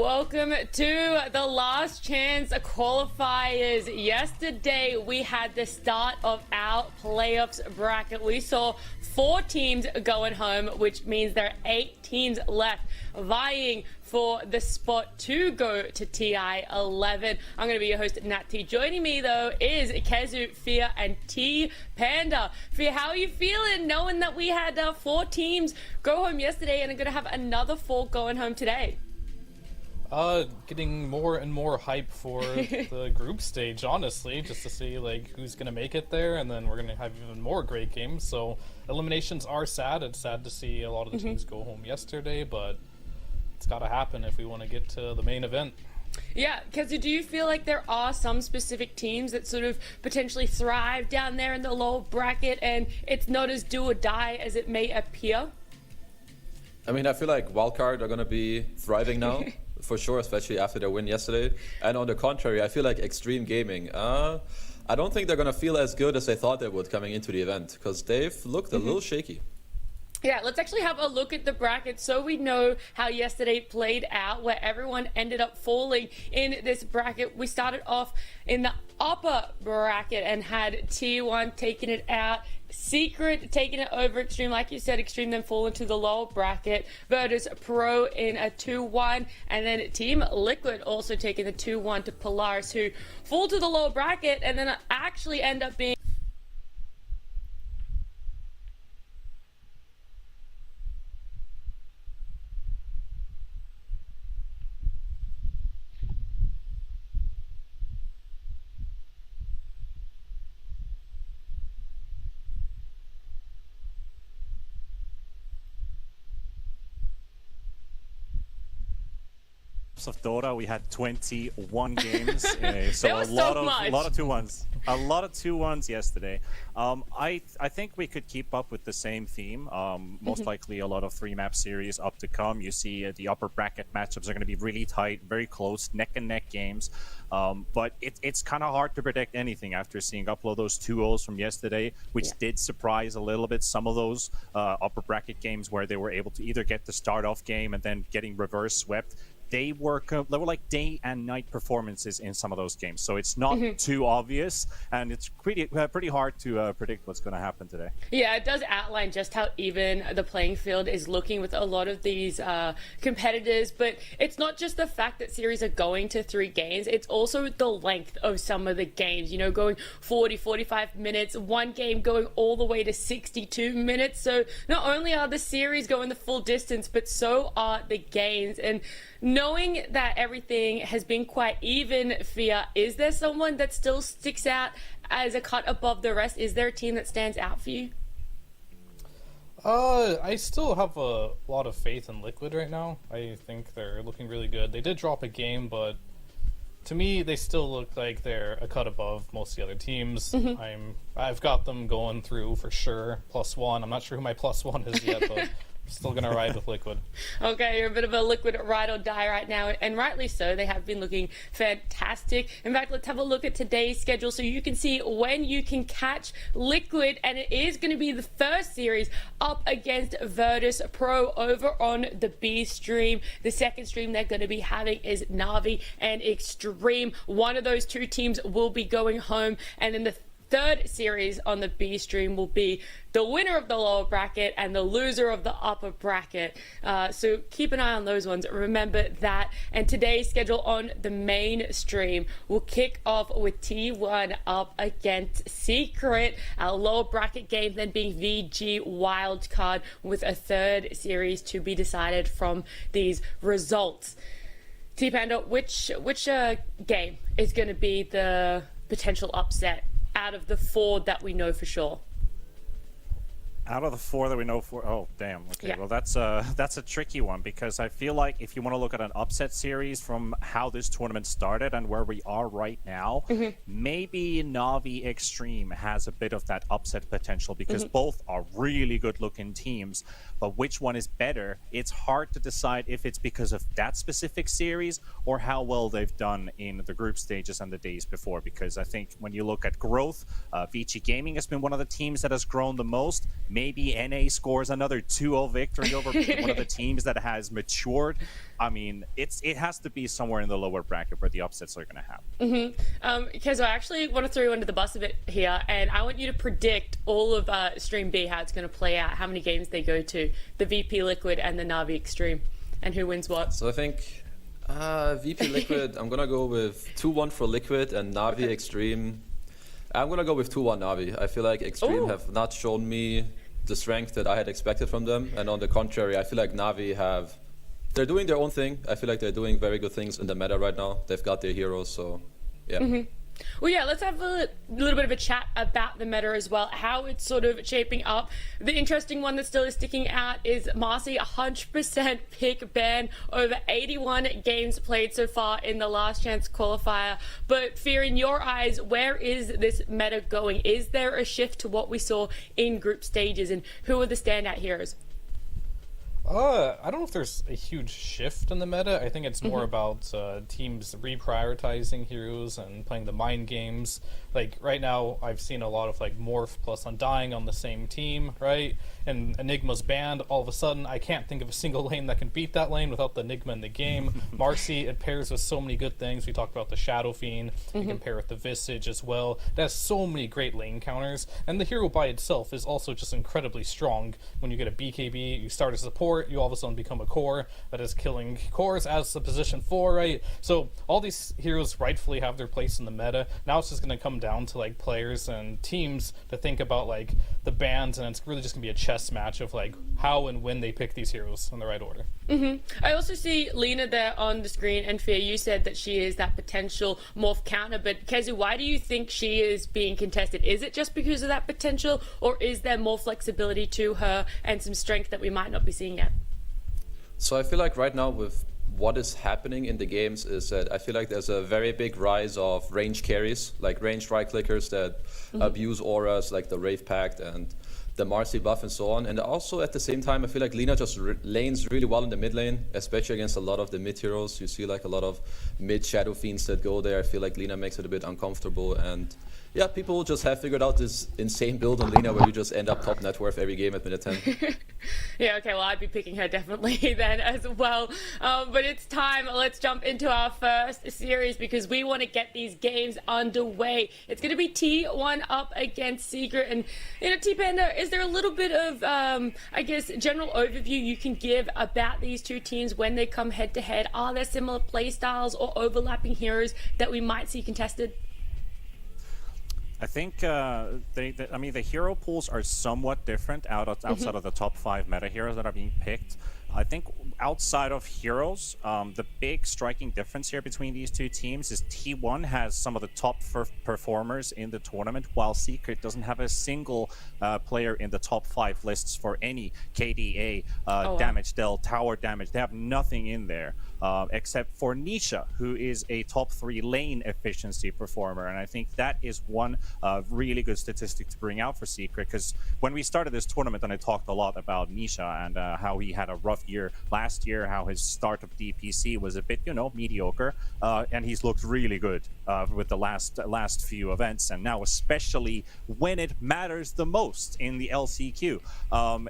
Welcome to the Last Chance Qualifiers. Yesterday, we had the start of our playoffs bracket. We saw 4 teams going home, which means there are 8 teams left vying for the spot to go to TI 11. I'm going to be your host, Nat T. Joining me, though, is Kezu, Fear, and T Panda. Fear, how are you feeling knowing that we had 4 teams go home yesterday and are going to have another 4 going home today? Getting more and more hype for the group stage, honestly, just to see who's gonna make it there, and then we're gonna have even more great games. So eliminations are sad. It's sad to see a lot of the teams go home yesterday, but it's gotta happen if we want to get to the main event. Yeah, Kezu, do you feel like there are some specific teams that sort of potentially thrive down there in the lower bracket, and it's not as do or die as it may appear? I mean, I feel like wildcard are gonna be thriving now. For sure, especially after their win yesterday. And on the contrary, I feel like Extreme Gaming, I don't think they're going to feel as good as they thought they would coming into the event, because they've looked a little shaky. Yeah, let's actually have a look at the bracket so we know how yesterday played out, where everyone ended up falling in this bracket. We started off in the upper bracket and had T1 taking it out, Secret taking it over Extreme. Like you said, Extreme then fall into the lower bracket. Virtus Pro in a 2-1, and then Team Liquid also taking the 2-1 to Polaris, who fall to the lower bracket and then actually end up being of Dota. We had 21 games, so was a lot so of 2-1s. A lot of 2-1s yesterday. I think we could keep up with the same theme. Most likely a lot of 3-map series up to come. You see the upper bracket matchups are going to be really tight, very close, neck and neck games. But it's kind of hard to predict anything after seeing upload those 2-0s from yesterday, which did surprise a little bit. Some of those upper bracket games where they were able to either get the start off game and then getting reverse swept. They were like day and night performances in some of those games, so it's not too obvious, and it's pretty hard to predict what's going to happen today. Yeah, it does outline just how even the playing field is looking with a lot of these competitors, but it's not just the fact that series are going to 3 games, it's also the length of some of the games, you know, going 40, 45 minutes, one game going all the way to 62 minutes, so not only are the series going the full distance, but so are the games, and knowing that everything has been quite even, Fear, is there someone that still sticks out as a cut above the rest? Is there a team that stands out for you? I still have a lot of faith in Liquid right now. I think they're looking really good. They did drop a game, but to me, they still look like they're a cut above most of the other teams. I've got them going through for sure. +1. I'm not sure who my +1 is yet, but still gonna ride with Liquid. Okay, you're a bit of a Liquid ride or die right now, and rightly so. They have been looking fantastic. In fact, let's have a look at today's schedule so you can see when you can catch Liquid, and it is going to be the first series up against Virtus Pro over on the B stream. The second stream they're going to be having is Na'Vi and Extreme. One of those 2 teams will be going home, and then the third series on the B stream will be the winner of the lower bracket and the loser of the upper bracket. So keep an eye on those ones. Remember that. And today's schedule on the main stream will kick off with T1 up against Secret. Our lower bracket game then being VG Wildcard, with a third series to be decided from these results. T Panda, which game is going to be the potential upset out of the 4 that we know for sure? Out of the 4 that we know for, oh damn, okay, yeah. Well that's a tricky one, because I feel like if you want to look at an upset series from how this tournament started and where we are right now, maybe Na'Vi Extreme has a bit of that upset potential, because both are really good looking teams, but which one is better? It's hard to decide if it's because of that specific series or how well they've done in the group stages and the days before, because I think when you look at growth, VG Gaming has been one of the teams that has grown the most. maybe NA scores another 2-0 victory over one of the teams that has matured. I mean, it has to be somewhere in the lower bracket where the upsets are going to happen. Because I actually want to throw you under the bus a bit here, and I want you to predict all of Stream B, how it's going to play out, how many games they go to, the VP Liquid and the Na'Vi Extreme, and who wins what. So I think VP Liquid, I'm going to go with 2-1 for Liquid, and Na'Vi Extreme. I'm going to go with 2-1 Na'Vi. I feel like Extreme have not shown me the strength that I had expected from them. And on the contrary, I feel like Na'Vi they're doing their own thing. I feel like they're doing very good things in the meta right now. They've got their heroes, so yeah. Well, yeah, let's have a little bit of a chat about the meta as well, how it's sort of shaping up. The interesting one that still is sticking out is Marcy, 100% pick ban, over 81 games played so far in the last chance qualifier. But Fear, in your eyes, where is this meta going? Is there a shift to what we saw in group stages, and who are the standout heroes? I don't know if there's a huge shift in the meta. I think it's more about teams reprioritizing heroes and playing the mind games. Like, right now, I've seen a lot of, like, Morph plus Undying on the same team, right? And Enigma's banned. All of a sudden, I can't think of a single lane that can beat that lane without the Enigma in the game. Marcy, it pairs with so many good things. We talked about the Shadow Fiend. You can pair with the Visage as well. It has so many great lane counters. And the hero by itself is also just incredibly strong. When you get a BKB, you start as support, you all of a sudden become a core that is killing cores as the position 4, right? So all these heroes rightfully have their place in the meta. Now it's just going to come down to, like, players and teams to think about, like, the bans, and it's really just going to be a chess match of, like, how and when they pick these heroes in the right order. I also see Lena there on the screen, and Fear, you said that she is that potential Morph counter, but Kezu, why do you think she is being contested? Is it just because of that potential, or is there more flexibility to her and some strength that we might not be seeing yet? So I feel like right now with what is happening in the games is that I feel like there's a very big rise of range carries, like ranged right clickers that abuse auras like the Wraith Pact and the Marcy buff and so on. And also at the same time, I feel like Lina just lanes really well in the mid lane, especially against a lot of the mid heroes. You see like a lot of mid Shadow Fiends that go there. I feel like Lina makes it a bit uncomfortable. And yeah, people just have figured out this insane build on Lina where you just end up top net worth every game at minute 10. Yeah, okay, well, I'd be picking her definitely then as well. But it's time. Let's jump into our first series because we want to get these games underway. It's going to be T1 up against Secret. And, you know, T-Panda, is there a little bit of, I guess, general overview you can give about these two teams when they come head-to-head? Are there similar playstyles or overlapping heroes that we might see contested? I think I mean the hero pools are somewhat different outside of the top 5 meta heroes that are being picked. I think outside of heroes, the big striking difference here between these two teams is T1 has some of the top performers in the tournament, while Secret doesn't have a single player in the top 5 lists for any KDA, damage dealt, tower damage. They have nothing in there except for Nisha, who is a top 3 lane efficiency performer. And I think that is one really good statistic to bring out for Secret, because when we started this tournament, and I talked a lot about Nisha and how he had a rough year last year, how his start of DPC was a bit, you know, mediocre, and he's looked really good with the last few events, and now especially when it matters the most in the LCQ.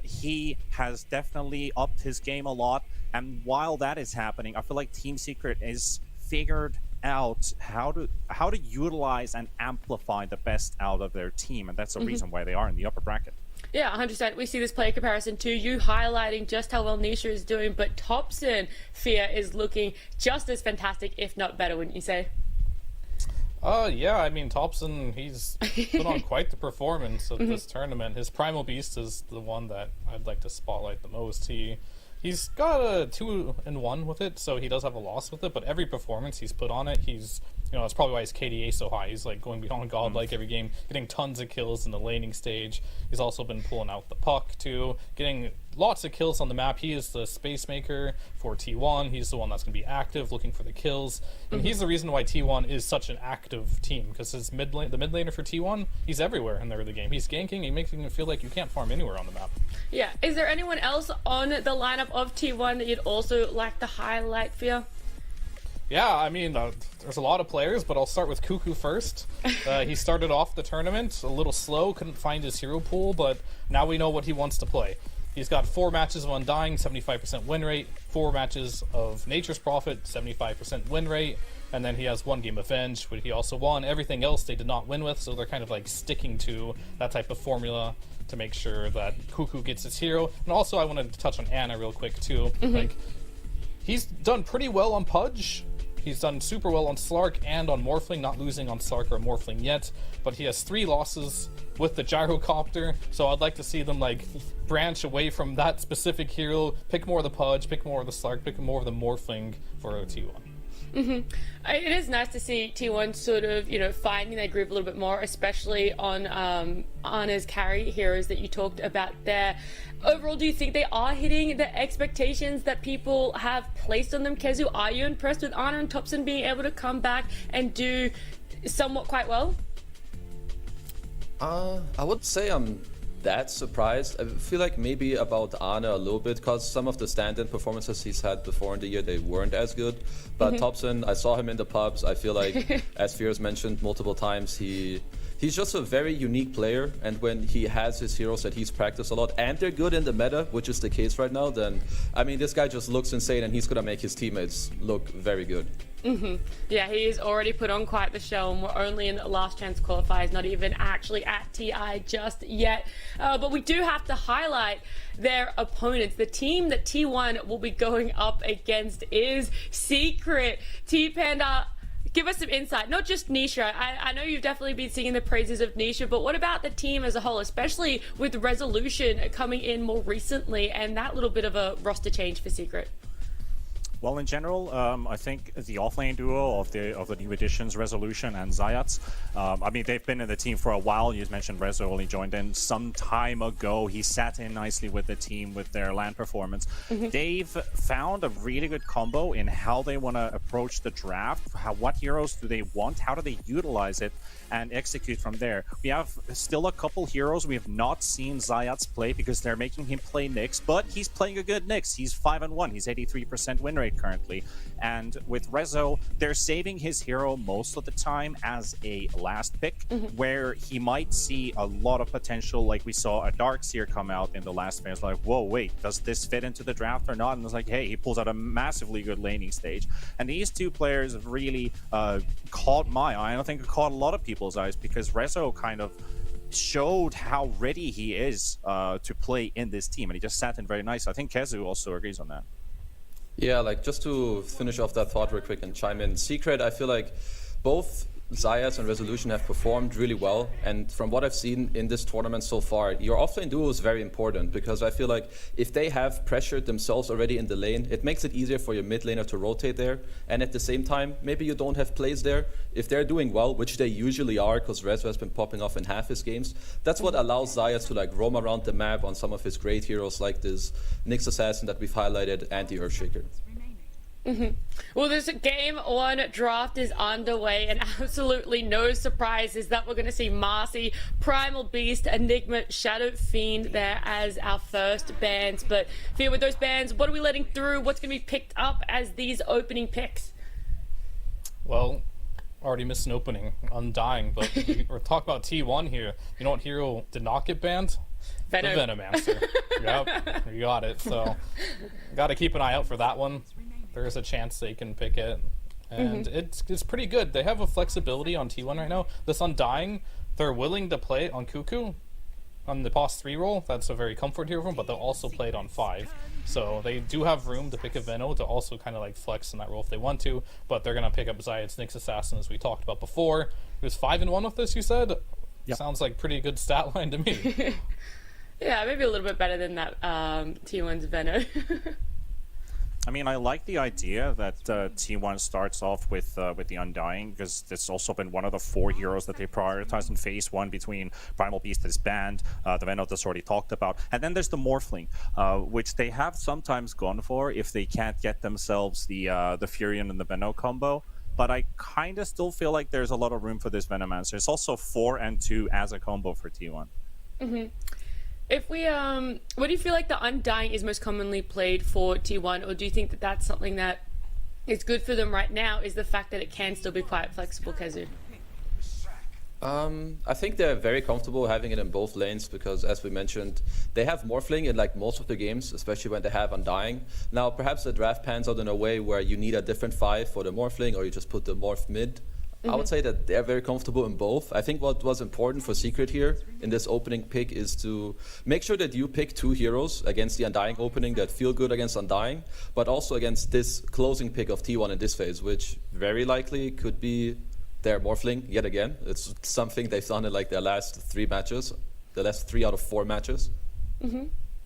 He has definitely upped his game a lot, and while that is happening, I feel like Team Secret is figured out how to utilize and amplify the best out of their team, and that's the reason why they are in the upper bracket. Yeah, 100%. We see this player comparison too. You highlighting just how well Nisha is doing, but Thompson, Fear, is looking just as fantastic, if not better, wouldn't you say? Yeah, I mean, Thompson, he's put on quite the performance of this tournament. His Primal Beast is the one that I'd like to spotlight the most. He's got a 2-1 with it, so he does have a loss with it, but every performance he's put on it, he's, you know, that's probably why his KDA is so high. He's like going beyond godlike every game, getting tons of kills in the laning stage. He's also been pulling out the puck too, getting lots of kills on the map. He is the space maker for T1. He's the one that's going to be active, looking for the kills. And he's the reason why T1 is such an active team, because the mid laner for T1, he's everywhere in the early game. He's ganking, he makes it feel like you can't farm anywhere on the map. Yeah. Is there anyone else on the lineup of T1 that you'd also like to highlight, Fear? Yeah, I mean, there's a lot of players, but I'll start with Cuckoo first. He started off the tournament a little slow, couldn't find his hero pool, but now we know what he wants to play. He's got 4 matches of Undying, 75% win rate, 4 matches of Nature's Prophet, 75% win rate, and then he has 1 game of Venge, which he also won. Everything else they did not win with, so they're kind of like sticking to that type of formula to make sure that Cuckoo gets his hero. And also I wanted to touch on Anna real quick too. Like, he's done pretty well on Pudge. He's done super well on Slark and on Morphling, not losing on Slark or Morphling yet, but he has 3 losses with the Gyrocopter, so I'd like to see them like branch away from that specific hero, pick more of the Pudge, pick more of the Slark, pick more of the Morphling for T1. It is nice to see T1 sort of, finding their groove a little bit more, especially on Anna's carry heroes that you talked about there. Overall, do you think they are hitting the expectations that people have placed on them? Kezu, are you impressed with Anna and Thompson being able to come back and do somewhat quite well? I would say I'm that surprised. I feel like maybe about Anna a little bit, because some of the stand-in performances he's had before in the year, they weren't as good. But Thompson, I saw him in the pubs. I feel like, as Fears mentioned multiple times, he's just a very unique player, and when he has his heroes that he's practiced a lot, and they're good in the meta, which is the case right now, then, I mean, this guy just looks insane, and he's gonna make his teammates look very good. Yeah, he's already put on quite the show, and we're only in the last chance qualifiers, not even actually at TI just yet. But we do have to highlight their opponents. The team that T1 will be going up against is Secret. T-Panda, give us some insight, not just Nisha. I know you've definitely been singing the praises of Nisha, but what about the team as a whole, especially with Resolution coming in more recently and that little bit of a roster change for Secret? Well, in general, I think the offlane duo of the new additions, Resolution and Zayats, I mean, they've been in the team for a while. You mentioned Rezo only joined in some time ago. He sat in nicely with the team with their LAN performance. They've found a really good combo in how they want to approach the draft. What heroes do they want? How do they utilize it and execute from there? We have still a couple heroes we have not seen Zayats play because they're making him play Nyx, but he's playing a good Nyx. He's 5-1. He's 83% win rate currently. And with Rezo, they're saving his hero most of the time as a last pick, where he might see a lot of potential, like we saw a Darkseer come out in the last phase, like, whoa, wait, does this fit into the draft or not? And it's like, hey, he pulls out a massively good laning stage. And these two players have really caught my eye, and I think it caught a lot of people's eyes, because Rezo kind of showed how ready he is to play in this team, and he just sat in very nice. I think Kezu also agrees on that. Yeah, like, just to finish off that thought real quick and chime in, Secret, I feel like both Zayas and Resolution have performed really well, and from what I've seen in this tournament so far, your offlane duo is very important, because I feel like if they have pressured themselves already in the lane, it makes it easier for your mid laner to rotate there, and at the same time, maybe you don't have plays there. If they're doing well, which they usually are, because Rezo has been popping off in half his games, that's what allows Zayas to like roam around the map on some of his great heroes like this Nyx Assassin that we've highlighted and the Earthshaker. Well, this game 1 draft is underway, and absolutely no surprises that we're going to see Marcy, Primal Beast, Enigma, Shadow Fiend there as our first bans. But Fear, with those bans, what are we letting through? What's going to be picked up as these opening picks? Well, already missed an opening, Undying, but we're talking about T1 here. You know what hero did not get banned? Venom. The Venomancer. Yep, you got it. So, got to keep an eye out for that one. There's a chance they can pick it, and it's pretty good. They have a flexibility on T1 right now. This Undying, they're willing to play it on Cuckoo, on the Boss 3 role. That's a very comfort hero for them, but they'll also play it on 5. So they do have room to pick a Veno to also kind of like flex in that role if they want to, but they're going to pick up Zayat's Nyx Assassin, as we talked about before. He was 5-1 with this, you said? Yep. Sounds like pretty good stat line to me. Yeah, maybe a little bit better than that T1's Veno. I mean, I like the idea that T1 starts off with the Undying, because it's also been one of the 4 heroes that they prioritized in Phase 1 between Primal Beast that is banned, the Venom that's already talked about, and then there's the Morphling, which they have sometimes gone for if they can't get themselves the Furion and the Venom combo. But I kind of still feel like there's a lot of room for this Venomancer. It's also 4 and 2 as a combo for T1. If we, what do you feel like the Undying is most commonly played for T1, or do you think that that's something that is good for them right now is the fact that it can still be quite flexible, Kazu. I think they're very comfortable having it in both lanes because, as we mentioned, they have Morphling in like most of the games, especially when they have Undying. Now, perhaps the draft pans out in a way where you need a different 5 for the Morphling, or you just put the Morph mid. I would say that they're very comfortable in both. I think what was important for Secret here in this opening pick is to make sure that you pick 2 heroes against the Undying opening that feel good against Undying, but also against this closing pick of T1 in this phase, which very likely could be their Morphling yet again. It's something they've done in like their last 3 matches, the last 3 out of 4 matches.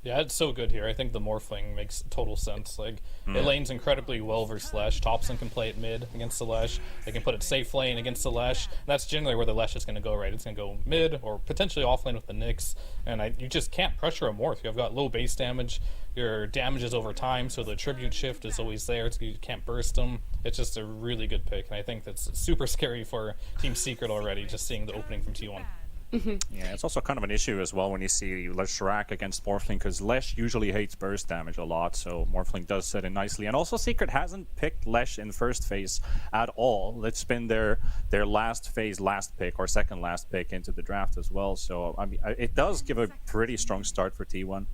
Yeah, it's so good here. I think the Morphling makes total sense. Like, it lanes incredibly well versus Lesh. Topson can play it mid against the Lesh. They can put it safe lane against the Lesh. That's generally where the Lesh is going to go, right? It's going to go mid or potentially off lane with the Nyx. And you just can't pressure a Morph. You've got low base damage. Your damage is over time, so the tribute shift is always there. So you can't burst them. It's just a really good pick. And I think that's super scary for Team Secret already, just seeing the opening from T1. Yeah, it's also kind of an issue as well when you see Leshrac against Morphling, because Lesh usually hates burst damage a lot, so Morphling does set in nicely. And also Secret hasn't picked Lesh in first phase at all. It's been their last phase last pick, or second last pick into the draft as well. So I mean, it does give a pretty strong start for T1.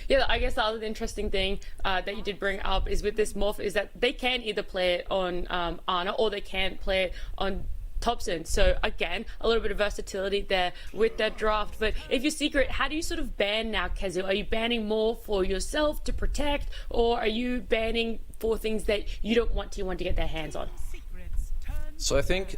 Yeah, I guess the other interesting thing that you did bring up is with this Morph is that they can either play it on Ana or they can play it on Topson. So again, a little bit of versatility there with that draft. But if you're Secret, how do you sort of ban now, Kazu? Are you banning more for yourself to protect, or are you banning for things that you don't want T1 to get their hands on? So I think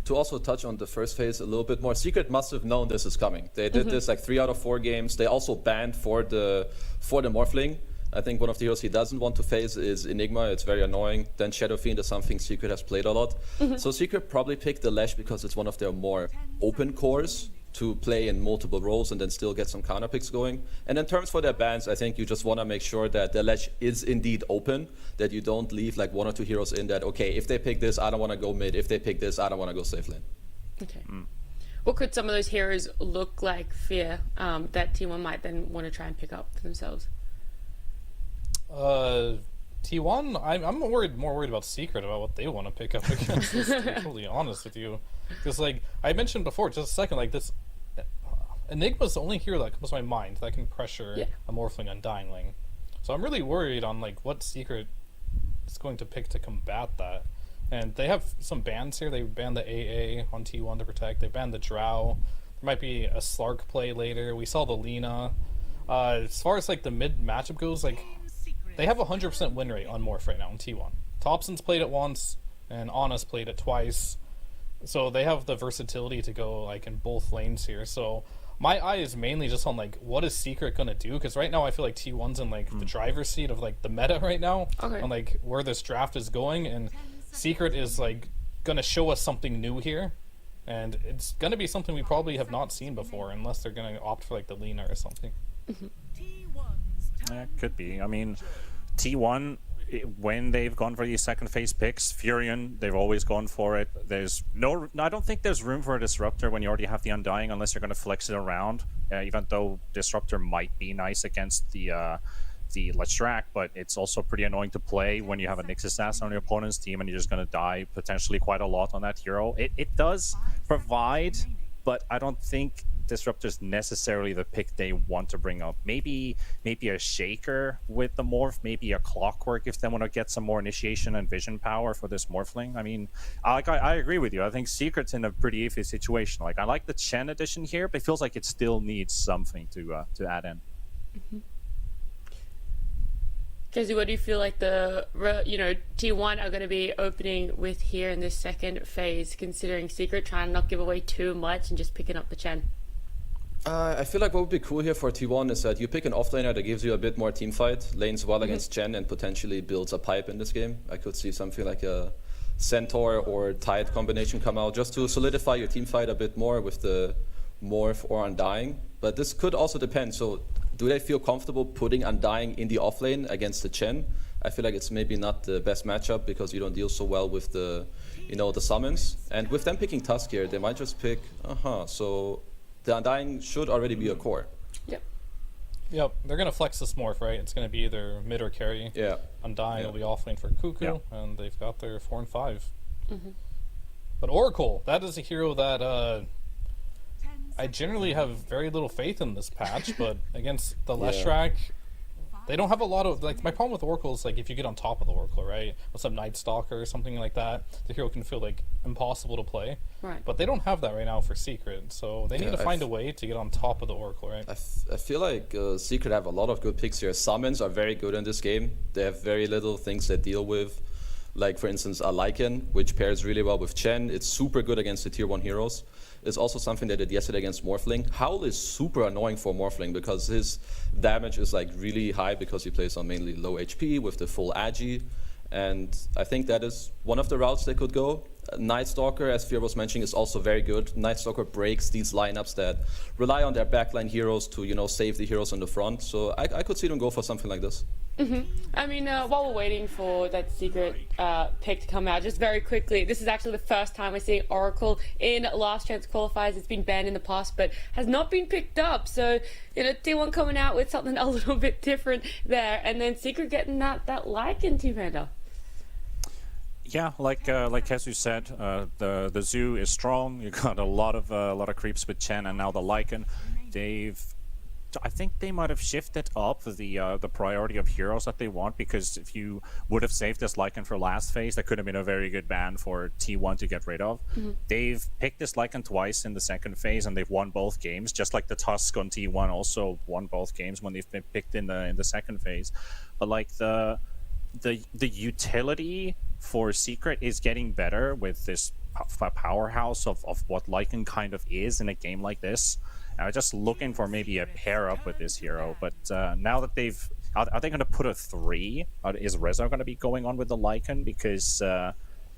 to also touch on the first phase a little bit more, Secret must have known this is coming. They did this like 3 out of 4 games. They also banned for the Morphling. I think one of the heroes he doesn't want to face is Enigma. It's very annoying. Then Shadow Fiend is something Secret has played a lot. So Secret probably picked the Lash because it's one of their more open cores to play in multiple roles and then still get some counter picks going. And in terms for their bans, I think you just want to make sure that the Lash is indeed open, that you don't leave like 1 or 2 heroes in that, okay, if they pick this, I don't want to go mid. If they pick this, I don't want to go safe lane. Okay. What could some of those heroes look like, Fear, that T1 might then want to try and pick up for themselves? T1, I'm more worried about Secret, about what they want to pick up against this, to be totally honest with you. Because, like, I mentioned before, just a second, like, this Enigma's the only hero that comes to my mind that can pressure a Morphling Undying lane. So I'm really worried on, like, what Secret is going to pick to combat that. And they have some bans here. They banned the AA on T1 to protect. They banned the Drow. There might be a Slark play later. We saw the Lina. As far as, like, the mid matchup goes, like, they have a 100% win rate on Morph right now in T1. Topson's played it once, and Ana's played it twice. So they have the versatility to go like in both lanes here. So my eye is mainly just on like what is Secret gonna do? Because right now I feel like T1's in like the driver's seat of like the meta right now, on like where this draft is going, and Secret is like gonna show us something new here, and it's gonna be something we probably have not seen before unless they're gonna opt for like the Lina or something. Yeah, could be. I mean, T1, when they've gone for these second phase picks, Furion, they've always gone for it. I don't think there's room for a Disruptor when you already have the Undying, unless you're going to flex it around. Even though Disruptor might be nice against the Leshrac, but it's also pretty annoying to play when you have a Nyx Assassin on your opponent's team and you're just going to die potentially quite a lot on that hero. It does provide, but I don't think Disruptor's necessarily the pick they want to bring up. Maybe a Shaker with the Morph, maybe a Clockwork if they want to get some more initiation and vision power for this Morphling. I mean, I agree with you. I think Secret's in a pretty iffy situation. Like, I like the Chen edition here, but it feels like it still needs something to add in. Kazu, what do you feel like the T1 are going to be opening with here in this second phase, considering Secret trying to not give away too much and just picking up the Chen? I feel like what would be cool here for T1 is that you pick an offlaner that gives you a bit more team fight, lanes well against Chen, and potentially builds a pipe in this game. I could see something like a Centaur or Tide combination come out just to solidify your team fight a bit more with the Morph or Undying. But this could also depend. So do they feel comfortable putting Undying in the offlane against the Chen? I feel like it's maybe not the best matchup because you don't deal so well with the summons. And with them picking Tusk here, they might just pick, so the Undying should already be a core. Yep. Yep, they're gonna flex this morph, right? It's gonna be either mid or carry. Yeah. Undying Yeah. will be offlane for Cuckoo, Yeah. and they've got their 4 and 5. But Oracle, that is a hero that I generally have very little faith in this patch, but against the Leshrac, they don't have a lot of, like, my problem with Oracle is, like, if you get on top of the Oracle, right, with some Night Stalker or something like that, the hero can feel, like, impossible to play. Right. But they don't have that right now for Secret, so they need Yeah, to find a way to get on top of the Oracle, right? I feel like Secret have a lot of good picks here. Summons are very good in this game. They have very little things they deal with. Like, for instance, a Lycan, which pairs really well with Chen. It's super good against the tier 1 heroes. It's also something they did yesterday against Morphling. Howl is super annoying for Morphling because his damage is like really high because he plays on mainly low HP with the full Agi. And I think that is one of the routes they could go. Night Stalker, as Fear was mentioning, is also very good. Night Stalker breaks these lineups that rely on their backline heroes to, save the heroes in the front. So I could see them go for something like this. I mean, while we're waiting for that Secret pick to come out, just very quickly, this is actually the first time we're seeing Oracle in Last Chance Qualifiers. It's been banned in the past, but has not been picked up. So, T1 coming out with something a little bit different there, and then Secret getting that Lycan Team Panda. Yeah, like Kezu said, the zoo is strong. You got a lot of creeps with Chen and now the Lycan. I think they might have shifted up the priority of heroes that they want, because if you would have saved this Lycan for last phase, that could have been a very good ban for T1 to get rid of. They've picked this Lycan twice in the second phase, and they've won both games, just like the Tusk on T1 also won both games when they've been picked in the second phase. But like the utility for Secret is getting better with this powerhouse of what Lycan kind of is in a game like this. Just looking for maybe a pair up with this hero, but now that are they going to put a 3? Is Rezo going to be going on with the Lycan? Because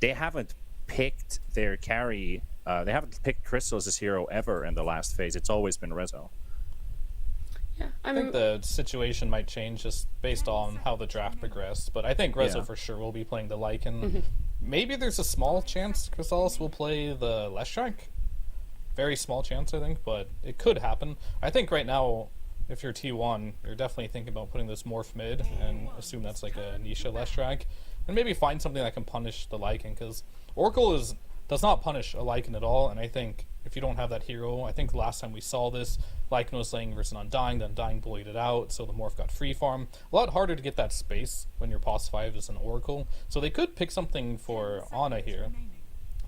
they haven't picked their carry, they haven't picked Crystal as his hero ever in the last phase. It's always been Rezo. Yeah, I think the situation might change just based on how the draft progressed, but I think Rezo for sure will be playing the Lycan. Maybe there's a small chance Chrysalis will play the Leshrac. Very small chance, I think, but it could happen. I think right now, if you're T1, you're definitely thinking about putting this Morph mid and assume that's like a Nisha Leshrac, and maybe find something that can punish the Lycan, because Oracle does not punish a Lycan at all, and I think if you don't have that hero, I think the last time we saw this, Lycan was laying versus Undying, then Undying bullied it out, so the Morph got free farm. A lot harder to get that space when your Pos 5 is an Oracle, so they could pick something for Ana here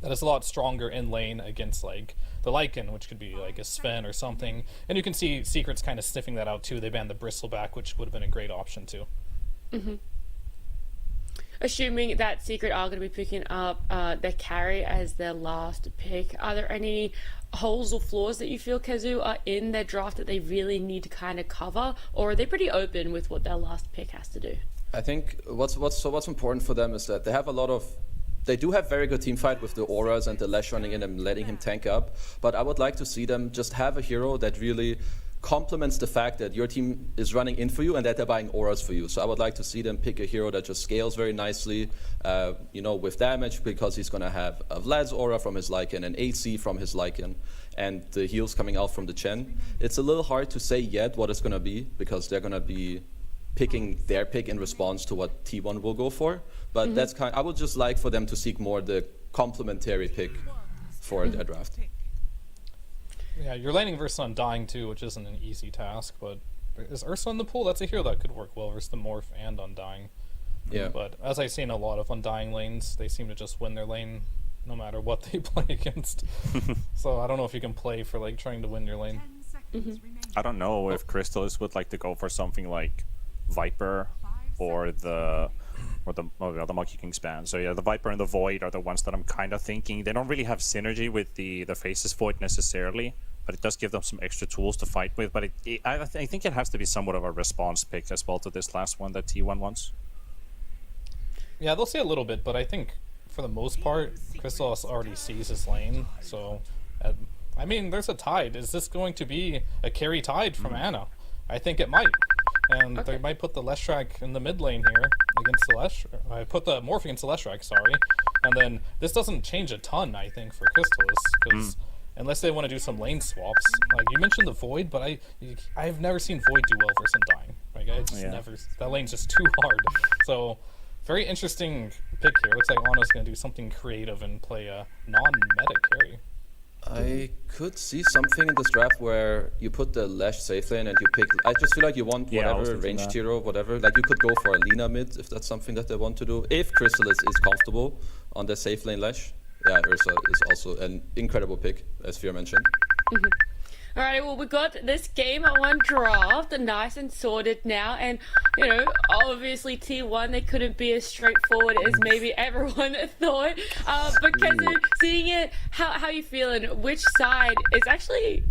that is a lot stronger in lane against like the Lycan, which could be like a Sven or something. And you can see Secret's kind of sniffing that out too. They banned the Bristleback, which would have been a great option too. Assuming that Secret are going to be picking up their carry as their last pick, are there any holes or flaws that you feel, Kezu, are in their draft that they really need to kind of cover, or are they pretty open with what their last pick has to do? I think what's important for them is that they do have very good team fight with the auras and the Lash running in and letting him tank up, but I would like to see them just have a hero that really complements the fact that your team is running in for you and that they're buying auras for you. So I would like to see them pick a hero that just scales very nicely, with damage, because he's going to have a Vlad's aura from his Lycan, an AC from his Lycan, and the heals coming out from the Chen. It's a little hard to say yet what it's going to be, because they're going to be picking their pick in response to what T1 will go for. But I would just like for them to seek more the complementary pick for their draft. Yeah, you're laning versus Undying too, which isn't an easy task, but is Ursa in the pool? That's a hero that could work well versus the Morph and Undying. Yeah. But as I've seen a lot of Undying lanes, they seem to just win their lane no matter what they play against. So I don't know if you can play for like trying to win your lane. I don't know if Crystallis would like to go for something like Viper or the Monkey King span. So yeah, the Viper and the Void are the ones that I'm kind of thinking. They don't really have synergy with the Faces Void necessarily, but it does give them some extra tools to fight with. But I think it has to be somewhat of a response pick as well to this last one that T1 wants. Yeah, they'll see a little bit, but I think for the most part, Crystallis already sees his lane. So, I mean, there's a tide. Is this going to be a carry tide from Ana? I think it might. And they might put the Leshrac in the mid lane here against the Leshrac. I put the Morph against the Leshrac, sorry. And then this doesn't change a ton, I think, for Crystallis, because unless they want to do some lane swaps. Like you mentioned the Void, but I've never seen Void do well versus Undying. Like I just never, that lane's just too hard. So very interesting pick here. Looks like Ano's going to do something creative and play a non-meta carry. I could see something in this draft where you put the Lash safe lane and you pick. I just feel like you want whatever ranged hero, whatever. Like you could go for a Lina mid if that's something that they want to do. If Crystal is comfortable on the safe lane Lash, yeah, Ursa is also an incredible pick, as Fear mentioned. Alright, well, we got this game at 1 draft, nice and sorted now, and, you know, obviously T1, they couldn't be as straightforward as maybe everyone thought, but Kezu, seeing it, how you feeling? Which side is actually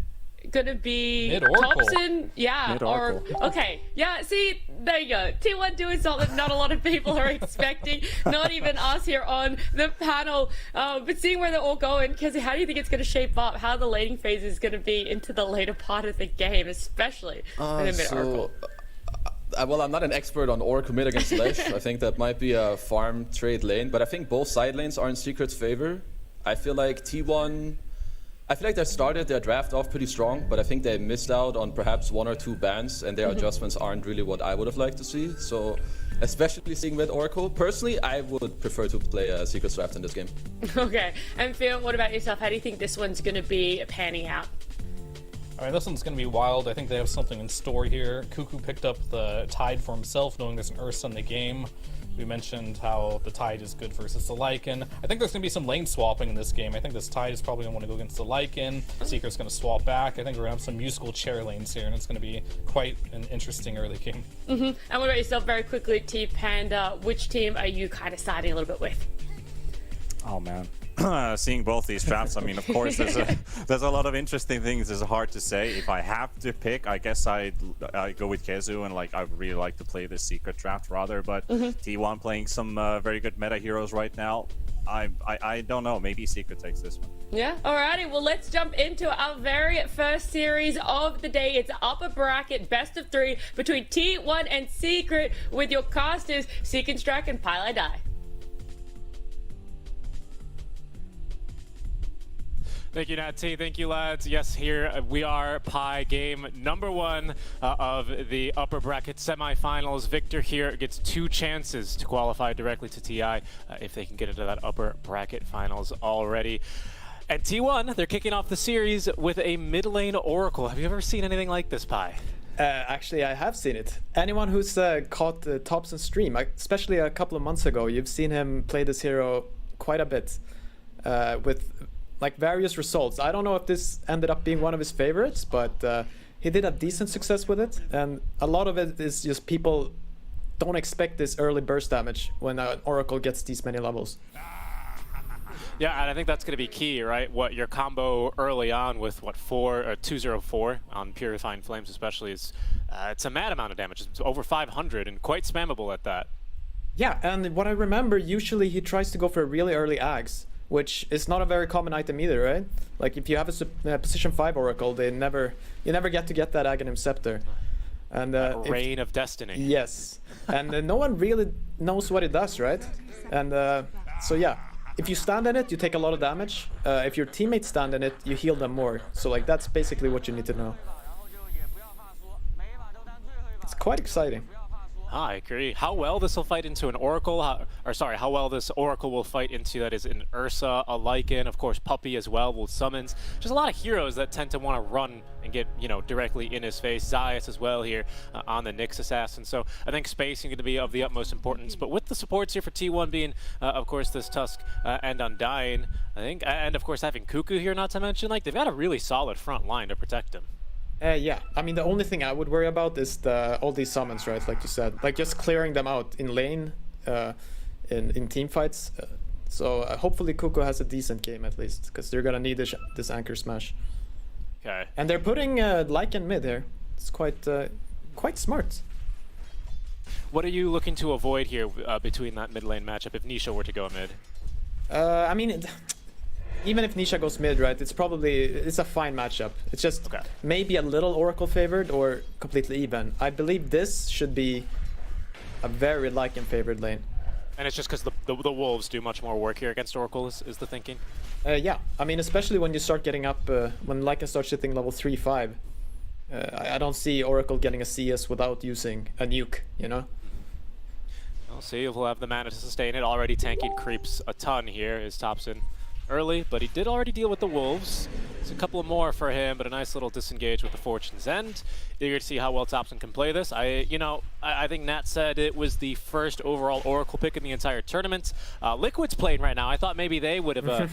gonna be Mid-Oracle. Thompson? Yeah, or, okay, yeah, see, there you go, T1 doing something not a lot of people are expecting, not even us here on the panel, but seeing where they're all going, Kezu, how do you think it's gonna shape up, how the laning phase is gonna be into the later part of the game, especially in the mid-Oracle? Well, I'm not an expert on Oracle mid against Lash. I think that might be a farm trade lane, but I think both side lanes are in Secret's favor. I feel like T1... I feel like they started their draft off pretty strong, but I think they missed out on perhaps 1 or 2 bans, and their adjustments aren't really what I would have liked to see. So, especially seeing with Oracle, personally, I would prefer to play a Secret draft in this game. Okay, and Phil, what about yourself? How do you think this one's going to be panning out? All right, this one's going to be wild. I think they have something in store here. Cuckoo picked up the Tide for himself, knowing there's an Ursa in the game. We mentioned how the Tide is good versus the Lycan. I think there's going to be some lane swapping in this game. I think this Tide is probably going to want to go against the Lycan. Secret's going to swap back. I think we're going to have some musical chair lanes here, and it's going to be quite an interesting early game. And what about yourself, very quickly, T-Panda? Which team are you kind of siding a little bit with? Oh, man. Seeing both these drafts, I mean, of course, there's a lot of interesting things. It's hard to say. If I have to pick, I guess I go with Kezu, and like I really like to play this Secret draft rather. But T1 playing some very good meta heroes right now. I don't know. Maybe Secret takes this one. Yeah. Alrighty. Well, let's jump into our very first series of the day. It's upper bracket best of 3 between T1 and Secret with your casters Seek and Strike and Pile I Die. Thank you, Nat T. Thank you, lads. Yes, here we are, Pi game number 1 of the upper bracket semifinals. Victor here gets 2 chances to qualify directly to TI if they can get into that upper bracket finals already. And T1, they're kicking off the series with a mid lane Oracle. Have you ever seen anything like this, Pi? Actually, I have seen it. Anyone who's caught Thompson's stream, especially a couple of months ago, you've seen him play this hero quite a bit with like various results. I don't know if this ended up being one of his favorites, but he did have decent success with it, and a lot of it is just people don't expect this early burst damage when an Oracle gets these many levels. Yeah, and I think that's going to be key, right? What your combo early on with what 204 on Purifying Flames especially is it's a mad amount of damage. It's over 500 and quite spammable at that. Yeah, and what I remember, usually he tries to go for a really early Ags, which is not a very common item either, right? Like if you have a position 5 Oracle, you never get to get that Aghanim Scepter. And Reign of Destiny. Yes, and no one really knows what it does, right? And so yeah, if you stand in it, you take a lot of damage. If your teammates stand in it, you heal them more. So like that's basically what you need to know. It's quite exciting. I agree. How well this will fight into an Oracle, how well this Oracle will fight into that is an Ursa, a Lycan, of course Puppey as well with summons. Just a lot of heroes that tend to want to run and get, directly in his face. Zayas as well here on the Nyx Assassin. So I think spacing is going to be of the utmost importance. But with the supports here for T1 being, of course, this Tusk and Undying, I think, and of course having Cuckoo here, not to mention, like they've got a really solid front line to protect him. Yeah, I mean the only thing I would worry about is all these summons, right? Like you said, like just clearing them out in lane, in team fights. So hopefully Cuckoo has a decent game at least, because they're gonna need this anchor smash. Okay. And they're putting Lycan mid here. It's quite smart. What are you looking to avoid here between that mid lane matchup if Nisha were to go mid? I mean. Even if Nisha goes mid, right, it's a fine matchup. It's just maybe a little Oracle favored or completely even. I believe this should be a very Lycan favored lane. And it's just because the Wolves do much more work here against Oracle, is the thinking? Yeah, I mean, especially when you start getting up, when Lycan starts hitting level 3-5, I don't see Oracle getting a CS without using a nuke, you know? We'll see if he'll have the mana to sustain it. Already tanking creeps a ton here is Thompson early, but he did already deal with the Wolves. It's a couple more for him, but a nice little disengage with the Fortune's End. Eager to see how well Thompson can play this. I think Nat said it was the first overall Oracle pick in the entire tournament. Liquid's playing right now. I thought maybe they would have,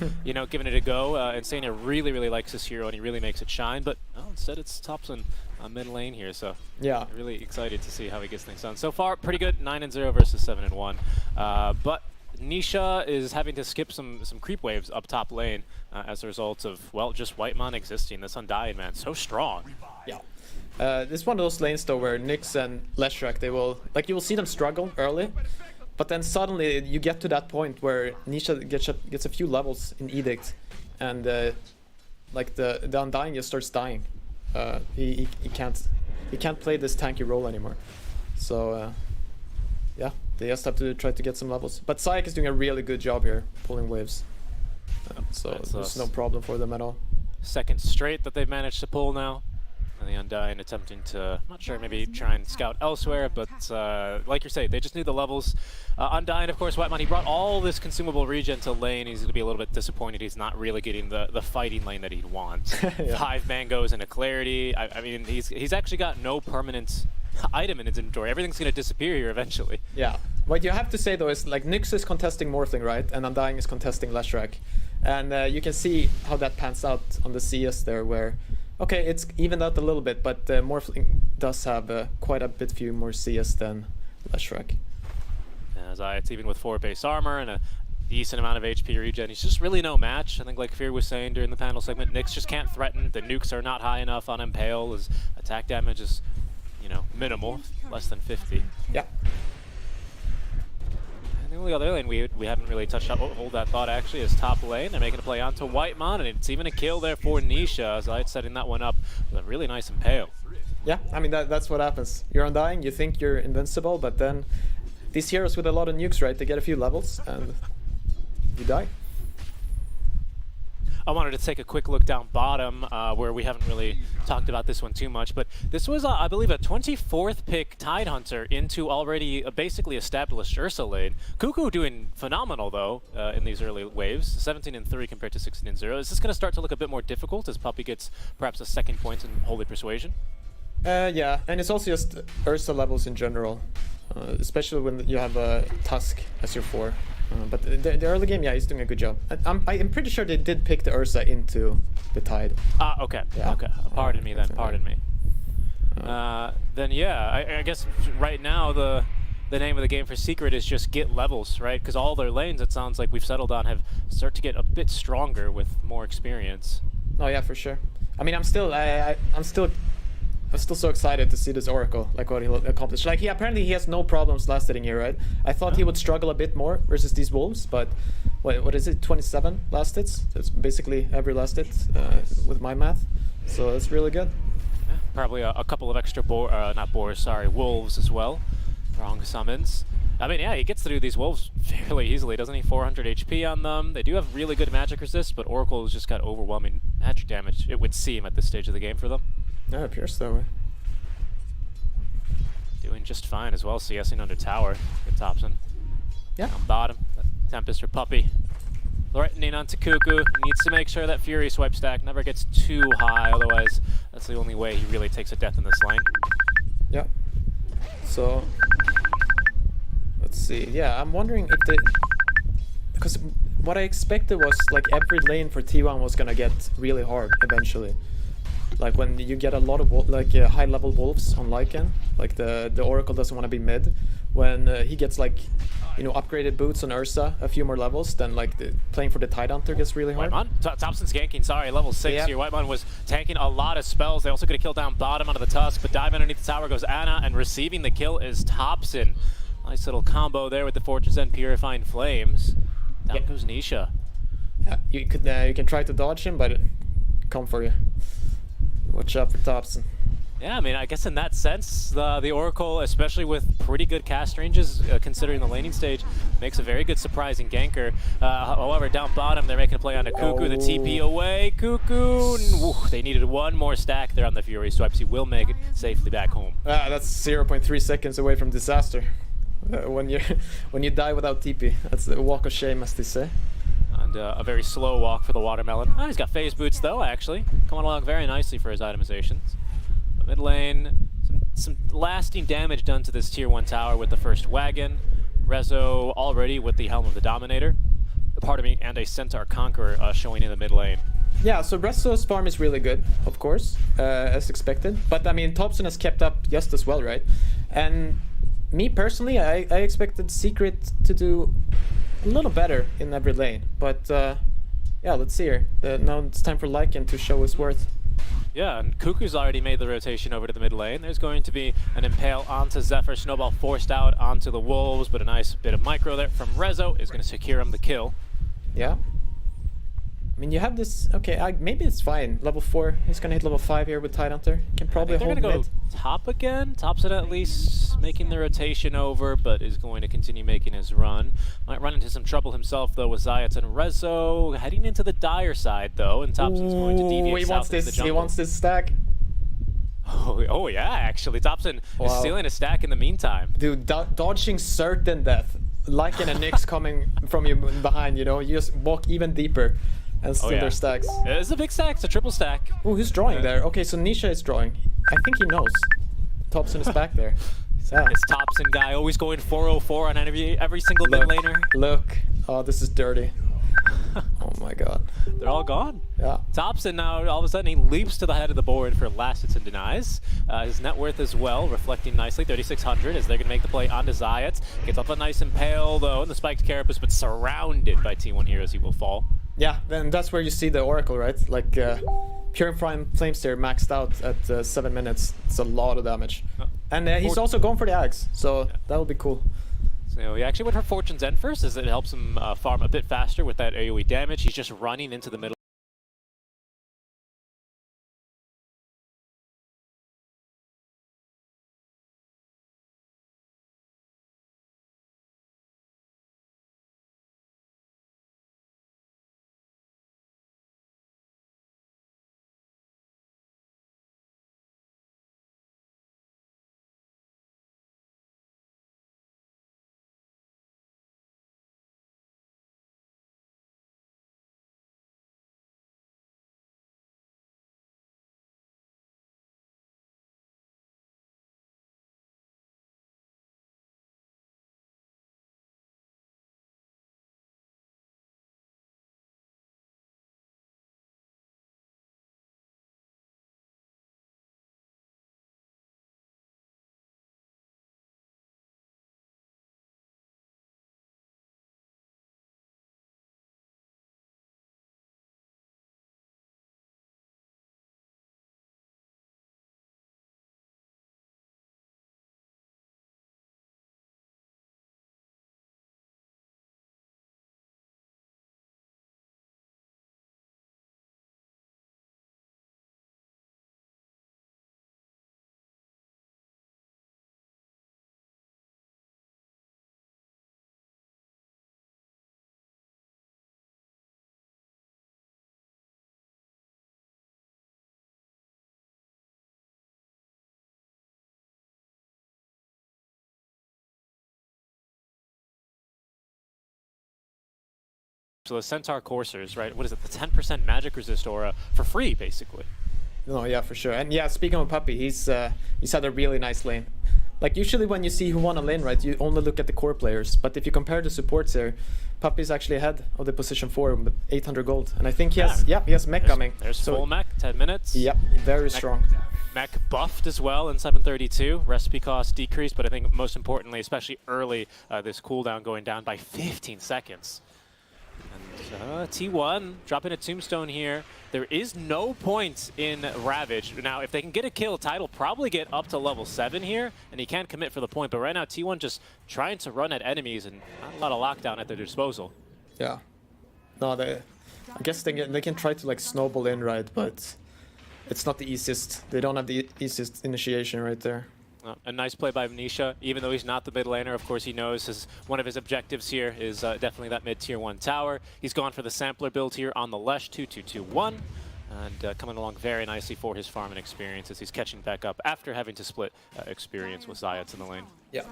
given it a go. Insania really, really likes this hero, and he really makes it shine, but instead it's Thompson mid lane here, so yeah, really excited to see how he gets things done. So far, pretty good, 9-0 versus 7-1. But Nisha is having to skip some creep waves up top lane as a result of, well, just Whitemon existing. This Undying, man, so strong. Yeah. This is one of those lanes though where Nyx and Leshrac, you will see them struggle early, but then suddenly you get to that point where Nisha gets a few levels in Edict, and the Undying just starts dying. He can't play this tanky role anymore. So yeah, they just have to try to get some levels. But Syke is doing a really good job here, pulling waves. So there's no problem for them at all. Second straight that they've managed to pull now. And the Undying attempting to, I'm not sure, maybe try and scout elsewhere, but like you say, they just need the levels. Undying, of course, Whitemon, he brought all this consumable regen to lane. He's going to be a little bit disappointed he's not really getting the fighting lane that he'd want. Yeah. 5 mangoes and a clarity. I mean, he's actually got no permanent item in his inventory. Everything's going to disappear here eventually. Yeah. What you have to say though is like Nyx is contesting Morthing, right? And Undying is contesting Leshrac. And you can see how that pans out on the CS there, where okay, it's evened out a little bit, but Morphling does have quite a bit few more CS than Leshrac. As it's even with 4 base armor and a decent amount of HP regen, he's just really no match. I think like Fear was saying during the panel segment, Nyx just can't threaten. The nukes are not high enough on Impale. His attack damage is, minimal, less than 50. Yeah. And the only other lane we haven't really touched on, hold that thought actually, is top lane. They're making a play onto Whitemon, and it's even a kill there for Nisha, as I'd setting that one up with a really nice Impale. Yeah, I mean, that's what happens. You're Undying, you think you're invincible, but then these heroes with a lot of nukes, right, they get a few levels, and you die. I wanted to take a quick look down bottom, where we haven't really talked about this one too much, but this was, I believe, a 24th pick Tidehunter into already a basically established Ursa lane. Cuckoo doing phenomenal, though, in these early waves, 17-3 compared to 16-0. Is this going to start to look a bit more difficult as Puppy gets perhaps a second point in Holy Persuasion? Yeah, and it's also just Ursa levels in general, especially when you have a Tusk as your 4. But the early game, yeah, he's doing a good job. I'm pretty sure they did pick the Ursa into the Tide. Okay. Yeah. Okay. Pardon me then. Pardon me. Then yeah, I guess right now the name of the game for Secret is just get levels, right? Because all their lanes, it sounds like we've settled on, have start to get a bit stronger with more experience. Oh yeah, for sure. I mean, I'm still so excited to see this Oracle, like what he'll accomplish. Like he has no problems last hitting here, right? I thought he would struggle a bit more versus these Wolves, but what is it, 27 last hits? It's basically every last hit with my math, so it's really good. Yeah, probably a couple of extra wolves as well. Wrong summons. I mean, yeah, he gets through these wolves fairly easily, doesn't he? 400 HP on them. They do have really good magic resist, but Oracle has just got overwhelming magic damage, it would seem, at this stage of the game for them. Yeah, it appears that way. Doing just fine as well, CSing under tower. Good Thompson. Yeah. On bottom, Tempest or Puppy. Threatening onto Cuckoo. Needs to make sure that Fury swipe stack never gets too high, otherwise that's the only way he really takes a death in this lane. Yeah. So let's see. Yeah, I'm wondering if they, because what I expected was like every lane for T1 was gonna get really hard eventually. Like when you get a lot of high level wolves on Lycan, like the Oracle doesn't want to be mid. When he gets like, upgraded boots on Ursa, a few more levels, then like playing for the Tidehunter gets really hard. Whitemon? Thompson's ganking, sorry, level 6 Yeah. here. Whitemon was tanking a lot of spells. They also could have killed down bottom onto the Tusk, but dive underneath the tower goes Anna, and receiving the kill is Thompson. Nice little combo there with the Fortune's End Purifying Flames. Down goes Nisha. Yeah, you can try to dodge him, but come for you. Watch out for Thompson. Yeah, I mean, I guess in that sense, the Oracle, especially with pretty good cast ranges, considering the laning stage, makes a very good surprising ganker. However, down bottom, they're making a play on a Cuckoo, the TP away, Cuckoo, and woo, they needed one more stack there on the Fury, so IPC will make it safely back home. That's 0.3 seconds away from disaster. When you die without TP, that's a walk of shame, as they say. And a very slow walk for the Watermelon. Oh, he's got phase boots though, actually. Coming along very nicely for his itemizations. But mid lane, some lasting damage done to this tier 1 tower with the first wagon. Rezo already with the Helm of the Dominator. Pardon me, and a Centaur Conqueror showing in the mid lane. Yeah, so Rezo's farm is really good, of course, as expected. But I mean, Thompson has kept up just as well, right? And me personally, I expected Secret to do a little better in every lane. But yeah, let's see here. Now it's time for Lycan to show his worth. Yeah, and Cuckoo's already made the rotation over to the mid lane. There's going to be an Impale onto Zephyr, Snowball forced out onto the Wolves, but a nice bit of micro there from Rezo is going to secure him the kill. Yeah. I mean, you have this... Okay, maybe it's fine. Level 4. He's going to hit level 5 here with Tidehunter. Can probably I think hold they're going mid. to go top again. Thompson at least making the rotation over, but is going to continue making his run. Might run into some trouble himself, though, with Zayat and Rezo. Heading into the dire side, though, and Thompson's going to deviate he south wants into the this. jungle. He wants this stack. Oh yeah, actually. Thompson is stealing a stack in the meantime. Dude, dodging certain death. Lycan and Nyx coming from you behind, you know? You just walk even deeper and steal yeah. their stacks. It's a big stack. It's a triple stack. Oh, who's drawing there? Okay, so Nisha is drawing. I think he knows. Thompson is back there. Yeah. This Thompson guy always going 404 on every single mid laner. Look. Oh, this is dirty. Oh my god. They're all gone. Yeah. Thompson now, all of a sudden, he leaps to the head of the board for last hits and denies. His net worth as well, reflecting nicely, 3,600, as they're going to make the play onto Zayat. Gets off a nice Impale, though, and the spiked Carapace, but surrounded by T1 heroes, he will fall. Yeah, then that's where you see the Oracle, right? Like, Pure Prime Flamesteer maxed out at 7 minutes. It's a lot of damage. And he's also going for the Axe, so that will be cool. So he actually went for Fortune's End first, as it helps him farm a bit faster with that AoE damage. He's just running into the middle. So the Centaur Coursers, right? What is it? The 10% magic resist aura for free, basically. No, yeah, for sure. And yeah, speaking of Puppy, he's had a really nice lane. Like, usually when you see who won a lane, right, you only look at the core players. But if you compare the supports here, Puppy's actually ahead of the position 4 with 800 gold. And I think he has mech coming. There's so, full mech, 10 minutes. Yep, very strong. Mech buffed as well in 732. Recipe cost decreased, but I think most importantly, especially early, this cooldown going down by 15 seconds. And T1 dropping a tombstone here. There is no point in Ravage. Now, if they can get a kill, Tide will probably get up to level 7 here, and he can commit for the point. But right now, T1 just trying to run at enemies and not a lot of lockdown at their disposal. Yeah. No, I guess they can try to like snowball in, right? But it's not the easiest. They don't have the easiest initiation right there. A nice play by Nisha, even though he's not the mid laner. Of course, he knows one of his objectives here is definitely that mid tier 1 tower. He's gone for the sampler build here on the Lesh 2-2-2-1, and coming along very nicely for his farm and experience as he's catching back up after having to split experience with Zayats in the lane. Yeah.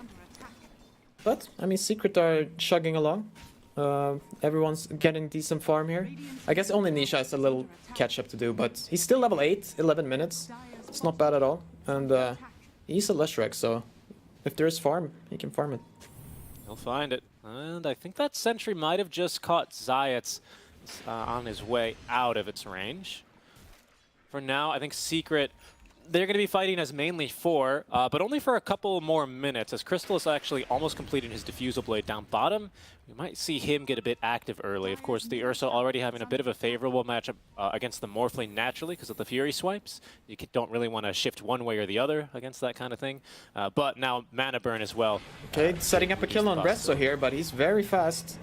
But, I mean, Secret are chugging along. Everyone's getting decent farm here. I guess only Nisha has a little catch-up to do, but he's still level 8, 11 minutes. It's not bad at all. And he's a Leshrac, so if there's farm, he can farm it. He'll find it. And I think that sentry might have just caught Zayats on his way out of its range. For now, I think Secret, they're going to be fighting as mainly 4, but only for a couple more minutes, as Crystal is actually almost completing his Diffusal Blade down bottom. We might see him get a bit active early. Of course, the Ursa already having a bit of a favorable matchup against the Morphling naturally because of the Fury swipes. You don't really want to shift one way or the other against that kind of thing. But now Mana Burn as well. Okay, setting up a kill on Resto here, but he's very fast.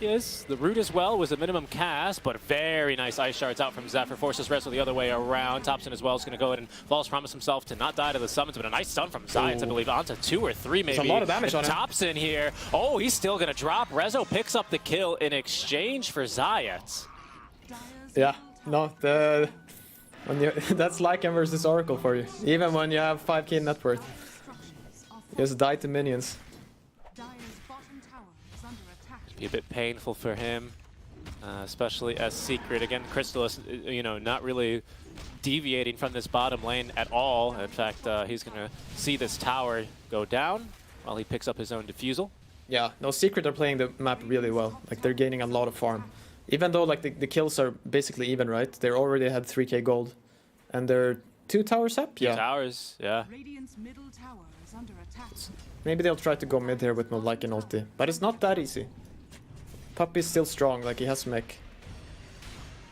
Yes, the root as well was a minimum cast, but very nice Ice Shards out from Zephyr. Forces Resto the other way around. Topson as well is going to go ahead and false promise himself to not die to the summons, but a nice stun from Zayats, I believe, onto 2 or 3 maybe. There's a lot of damage on him. Topson here. Oh, he's still going to drop. Rezo picks up the kill in exchange for Zayats. Yeah, no, that's Lycan versus Oracle for you. Even when you have 5k net worth. You just die to minions. Be a bit painful for him, especially as Secret. Again, Crystal is, not really deviating from this bottom lane at all. In fact, he's going to see this tower go down while he picks up his own Diffusal. Yeah, no, Secret are playing the map really well. Like, they're gaining a lot of farm. Even though, like, the kills are basically even, right? They already had 3k gold. And they're 2 towers up? 2 Yeah. towers, yeah. Radiant's middle tower is under attack. Maybe they'll try to go mid here with no Lycan ulti. But it's not that easy. Puppy's still strong, like he has mech.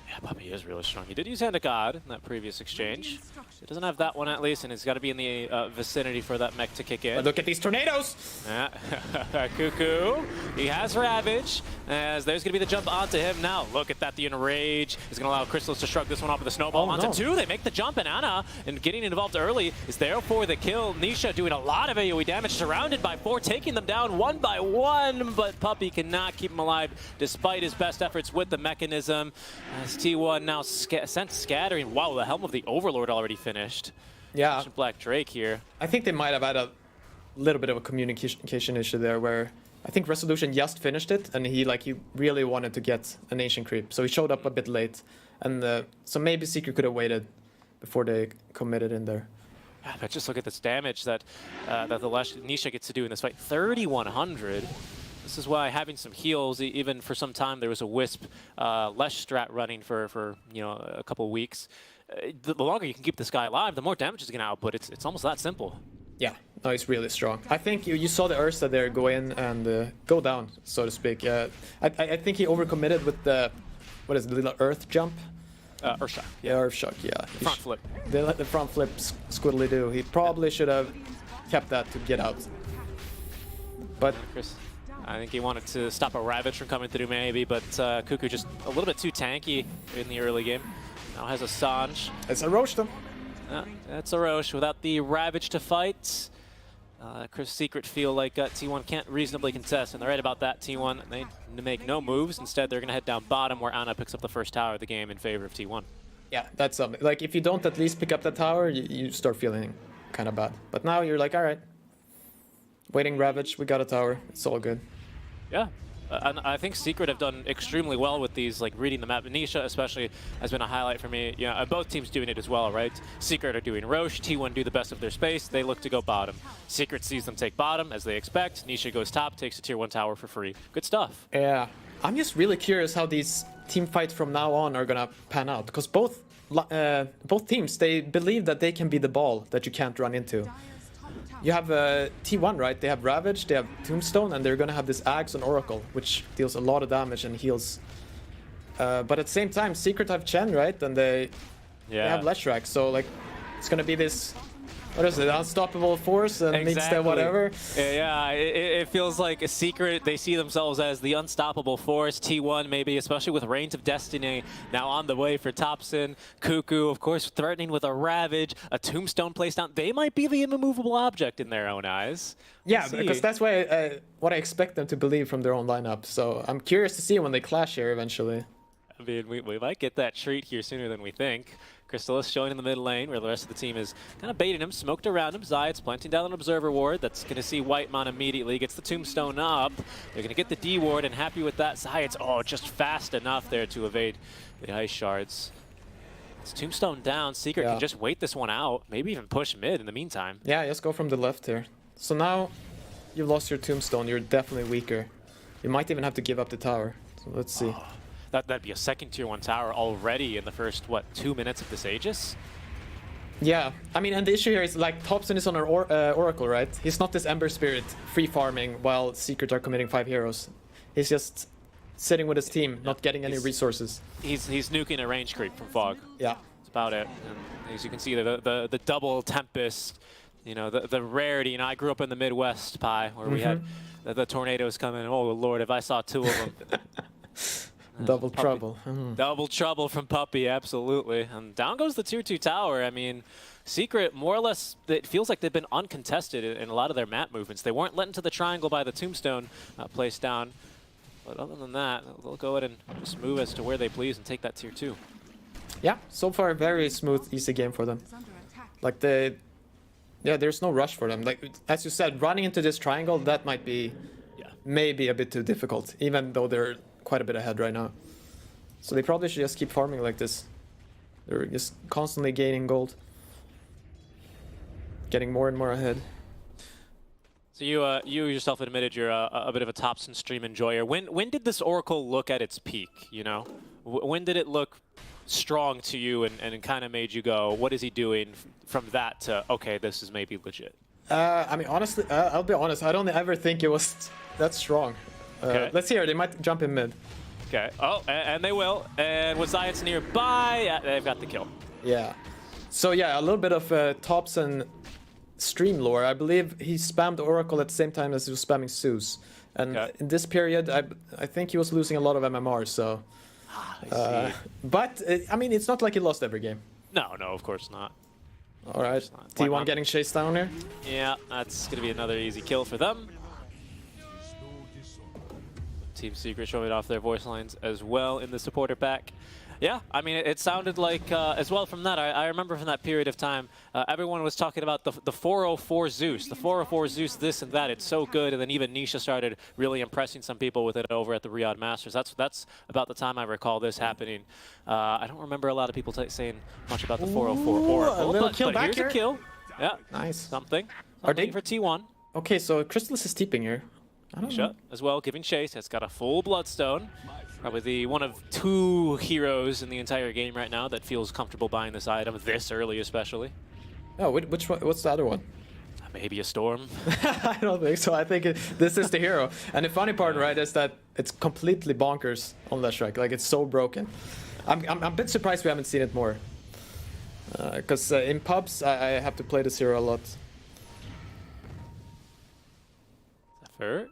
Yeah, Puppy is really strong. He did use Hand of God in that previous exchange. He doesn't have that one at least, and he's got to be in the vicinity for that mech to kick in. But look at these tornadoes! Yeah, Cuckoo. He has Ravage, as there's going to be the jump onto him now. Look at that, the Enrage is going to allow Crystals to shrug this one off with a snowball onto 2. They make the jump, and Ana, and getting involved early, is there for the kill. Nisha doing a lot of AoE damage, surrounded by 4, taking them down 1 by 1, but Puppy cannot keep him alive despite his best efforts with the mechanism. As T1 now sent scattering. Wow, the Helm of the Overlord already finished. Yeah. Black Drake here. I think they might have had a little bit of a communication issue there where I think Resolution just finished it and he really wanted to get a nation creep. So he showed up a bit late. And so maybe Secret could have waited before they committed in there. Yeah, but just look at this damage that the Nisha gets to do in this fight. 3,100. This is why having some heals, even for some time, there was a Wisp Lesh strat running for a couple weeks. The longer you can keep this guy alive, the more damage is going to output. It's almost that simple. Yeah, no, he's really strong. I think you saw the Ursa there go in and go down, so to speak. I think he overcommitted with the, what is it, the little Earth jump? Earthshock. Yeah, Earthshock, yeah. Front flip. The front flip squiddly do. He probably should have kept that to get out. But Chris, I think he wanted to stop a Ravage from coming through maybe, but Cuckoo just a little bit too tanky in the early game. Now has a Sanj. it's a Roche though. That's a Roche without the Ravage to fight. Chris Secret feel like T1 can't reasonably contest, and they're right about that. T1, they make no moves. Instead, they're going to head down bottom where Ana picks up the first tower of the game in favor of T1. Yeah, that's something. Like, if you don't at least pick up that tower, you start feeling kind of bad. But now you're like, all right. Waiting Ravage, we got a tower. It's all good. Yeah. And I think Secret have done extremely well with these, like reading the map. Nisha especially has been a highlight for me. Yeah, both teams doing it as well, right? Secret are doing Roche, T1 do the best of their space, they look to go bottom. Secret sees them take bottom as they expect, Nisha goes top, takes a tier 1 tower for free. Good stuff. Yeah, I'm just really curious how these team fights from now on are gonna pan out, because both teams, they believe that they can be the ball that you can't run into. You have T1, right? They have Ravage, they have Tombstone, and they're gonna have this Axe on Oracle, which deals a lot of damage and heals. But at the same time, Secret have Chen, right? And they have Leshrac, so like it's gonna be this what is it? Unstoppable force and meets the whatever. Yeah, it feels like a secret. They see themselves as the unstoppable force. T1 maybe, especially with Reigns of Destiny now on the way for Thompson. Cuckoo, of course, threatening with a Ravage, a Tombstone placed down. They might be the immovable object in their own eyes. Yeah, because that's what I expect them to believe from their own lineup. So I'm curious to see when they clash here eventually. I mean, we might get that treat here sooner than we think. Crystallis showing in the mid lane where the rest of the team is kind of baiting him, smoked around him. Zayat's planting down an Observer Ward. That's going to see Whitemon immediately. Gets the Tombstone up. They're going to get the D Ward, and happy with that. Zayat's, just fast enough there to evade the Ice Shards. It's Tombstone down. Secret can just wait this one out. Maybe even push mid in the meantime. Yeah, just go from the left here. So now you've lost your Tombstone. You're definitely weaker. You might even have to give up the tower. So let's see. That'd be a second tier 1 tower already in the first, 2 minutes of this Aegis? Yeah, I mean, and the issue here is like Thompson is on our Oracle, right? He's not this Ember Spirit free farming while Secret are committing 5 heroes. He's just sitting with his team, not getting any resources. He's nuking a range creep from Fog. Yeah. That's about it. And as you can see, the double Tempest, the rarity. I grew up in the Midwest, Pi, where we had the tornadoes coming. Oh, Lord, if I saw 2 of them. Double trouble. Double trouble from Puppey, absolutely. And down goes the tier 2 tower. I mean, Secret, more or less, it feels like they've been uncontested in a lot of their map movements. They weren't let into the triangle by the Tombstone placed down. But other than that, they'll go ahead and just move as to where they please and take that tier 2. Yeah, so far very smooth, easy game for them. Like there's no rush for them. Like as you said, running into this triangle, that might be maybe a bit too difficult, even though they're quite a bit ahead right now. So they probably should just keep farming like this. They're just constantly gaining gold. Getting more and more ahead. So you yourself admitted you're a bit of a Thompson stream enjoyer. When did this Oracle look at its peak, When did it look strong to you and kind of made you go, what is he doing, from that to, okay, this is maybe legit? I mean, honestly, I'll be honest, I don't ever think it was that strong. Okay. Let's hear, they might jump in mid. Okay, and they will. And with Zayat's nearby, they've got the kill. Yeah. So yeah, a little bit of Thompson stream lore. I believe he spammed Oracle at the same time as he was spamming Zeus. And in this period, I think he was losing a lot of MMR, so... but, I mean, it's not like he lost every game. No, of course not. Alright, T1 getting chased down here. Yeah, that's going to be another easy kill for them. Team Secret showing off their voice lines as well in the supporter pack. Yeah, I mean, it sounded like, as well from that, I remember from that period of time, everyone was talking about the 404 Zeus, the 404 Zeus this and that, it's so good, and then even Nisha started really impressing some people with it over at the Riyadh Masters. That's about the time I recall this happening. I don't remember a lot of people saying much about the 404 Oracle, but here's a kill. Yeah, nice. Something Are they for T1. Okay, so Crystallis is teeping here. Nisha as well, giving chase. It's got a full Bloodstone. Probably the one of 2 heroes in the entire game right now that feels comfortable buying this item this early, especially. Oh, which one? What's the other one? Maybe a Storm. I don't think so. I think this is the hero. And the funny part, right, is that it's completely bonkers on Leshrac. Like, it's so broken. I'm a bit surprised we haven't seen it more. Because in pubs, I have to play this hero a lot. Zephyr.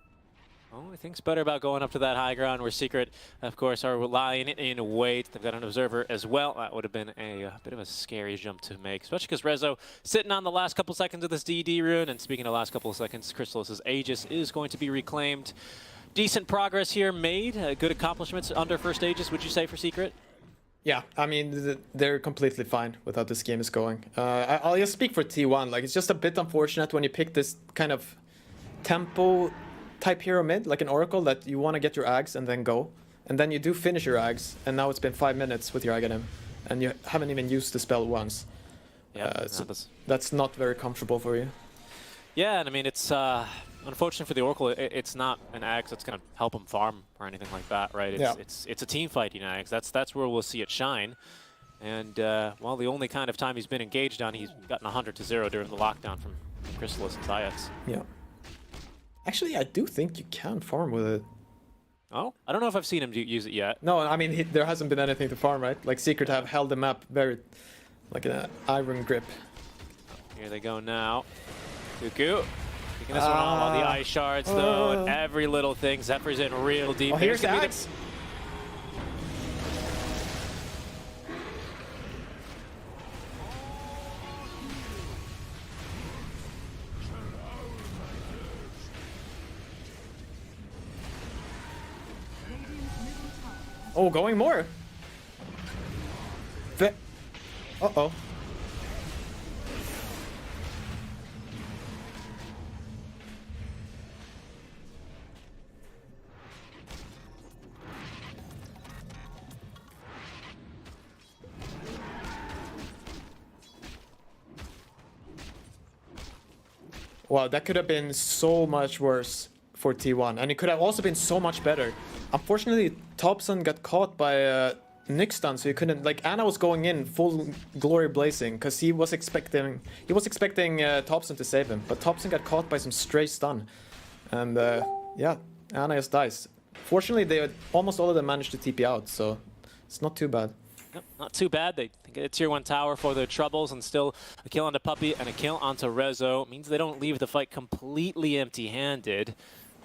He thinks better about going up to that high ground where Secret, of course, are lying in wait. They've got an Observer as well. That would have been a bit of a scary jump to make, especially because Rezo sitting on the last couple seconds of this DD rune. And speaking of last couple of seconds, Crystallis' Aegis is going to be reclaimed. Decent progress here made. Good accomplishments under first Aegis, would you say, for Secret? Yeah, I mean, they're completely fine with how this game is going. I'll just speak for T1. Like, it's just a bit unfortunate when you pick this kind of tempo type hero mid, like an Oracle, that you want to get your Ags and then go. And then you do finish your Ags, and now it's been 5 minutes with your Aghanim, and you haven't even used the spell once. Yeah, so that's not very comfortable for you. Yeah, and I mean, it's unfortunate for the Oracle. It's not an Ags that's going to help him farm or anything like that, right? It's a team fighting Ags. That's where we'll see it shine. And, well, the only kind of time he's been engaged on, he's gotten 100-0 during the lockdown from Crystallis and Zayats. Yeah. Actually, I do think you can farm with it. Oh? I don't know if I've seen him use it yet. No, I mean, there hasn't been anything to farm, right? Like, Secret have held the map very, like an iron grip. Here they go now. Cuckoo. Taking this one off. All the ice shards, though, and every little thing. Zephyr's in real deep. Oh, here's the axe. Oh, going more. Uh-oh. Wow, that could have been so much worse for T1, and it could have also been so much better. Unfortunately, Thompson got caught by Nick stun, so he couldn't. Like, Anna was going in full glory blazing because he was expecting Thompson to save him, but Thompson got caught by some stray stun, and yeah, Anna just dies. Fortunately, almost all of them managed to TP out, so it's not too bad. Yep, not too bad. They get a tier 1 tower for their troubles, and still a kill onto Puppey and a kill onto Rezo. Means they don't leave the fight completely empty-handed.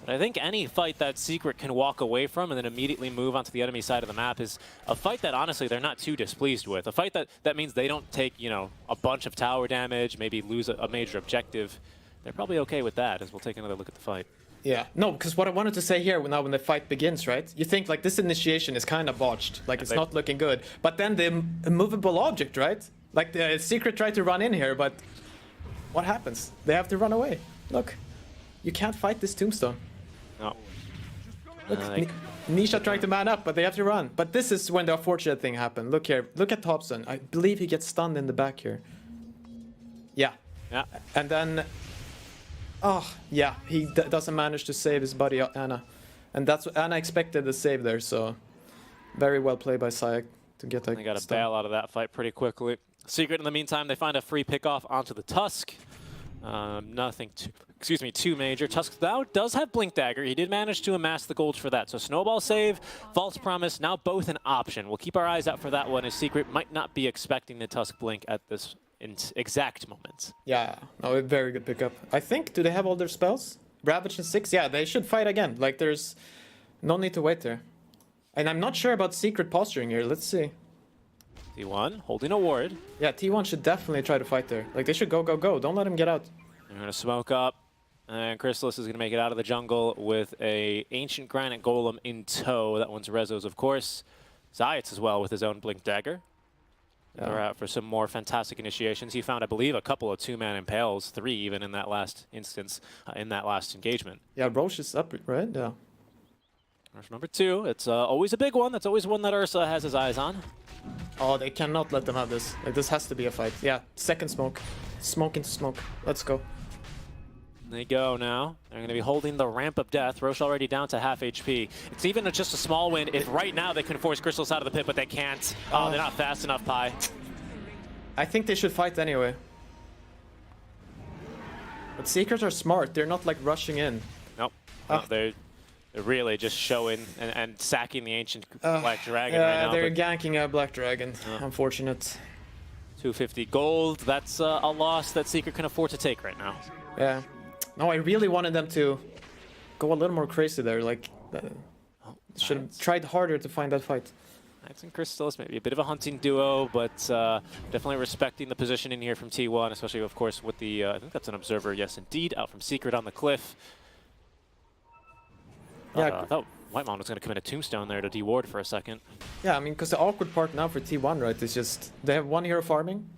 But I think any fight that Secret can walk away from and then immediately move onto the enemy side of the map is a fight that honestly they're not too displeased with. A fight that means they don't take, you know, a bunch of tower damage, maybe lose a major objective. They're probably okay with that, as we'll take another look at the fight. Yeah, no, because what I wanted to say here now when the fight begins, right? You think like this initiation is kind of botched, like it's not looking good. But then the immovable object, right? Like the Secret tried to run in here, but what happens? They have to run away. Look, you can't fight this tombstone. No. Look, Nisha trying to man up, but they have to run. But this is when the unfortunate thing happened. Look here, look at Thompson. I believe he gets stunned in the back here. Yeah. Yeah. And then, oh yeah, he doesn't manage to save his buddy Anna, and that's what Anna expected the save there. So very well played by Sayak to get that. They got to bail out of that fight pretty quickly. Secret, in the meantime, they find a free pickoff onto the Tusk. Nothing too major. Tusk now does have Blink Dagger. He did manage to amass the gold for that. So Snowball save, False Promise, now both an option. We'll keep our eyes out for that one, as Secret might not be expecting the Tusk Blink at this exact moment. Yeah, no, a very good pickup. I think, do they have all their spells? Ravage and 6? Yeah, they should fight again. Like, there's no need to wait there. And I'm not sure about Secret posturing here. Let's see. T1 holding a ward. Yeah, T1 should definitely try to fight there. Like, they should go, go, go. Don't let him get out. They're going to smoke up. And Chrysalis is going to make it out of the jungle with a Ancient Granite Golem in tow. That one's Rezo's, of course. Zayat's as well with his own Blink Dagger. Yeah. We're out for some more fantastic initiations. He found, I believe, a couple of 2-man impales, 3 even in that last instance, in that last engagement. Yeah, Roche is up, right? Yeah. There's number 2. It's always a big one. That's always one that Ursa has his eyes on. Oh, they cannot let them have this. Like, this has to be a fight. Yeah, second smoke. Smoke into smoke. Let's go. They go now. They're going to be holding the Ramp of Death. Roche already down to half HP. It's even just a small win. If right now they can force Crystals out of the pit, but they can't. Oh, they're not fast enough, Pi. I think they should fight anyway. But Seekers are smart. They're not like rushing in. Nope. No, they're really just showing and sacking the Ancient Black Dragon right now. They're ganking a Black Dragon. Unfortunate. 250 gold. That's a loss that Seeker can afford to take right now. Yeah. No, I really wanted them to go a little more crazy there. Like, should have tried harder to find that fight. Knights and Crystals, maybe a bit of a hunting duo, but definitely respecting the position in here from T1, especially, of course, with the, I think that's an Observer, yes, indeed, out from Secret on the cliff. Yeah, I thought Whitemon was going to commit a Tombstone there to deward for a second. Yeah, I mean, because the awkward part now for T1, right, is just they have one hero farming,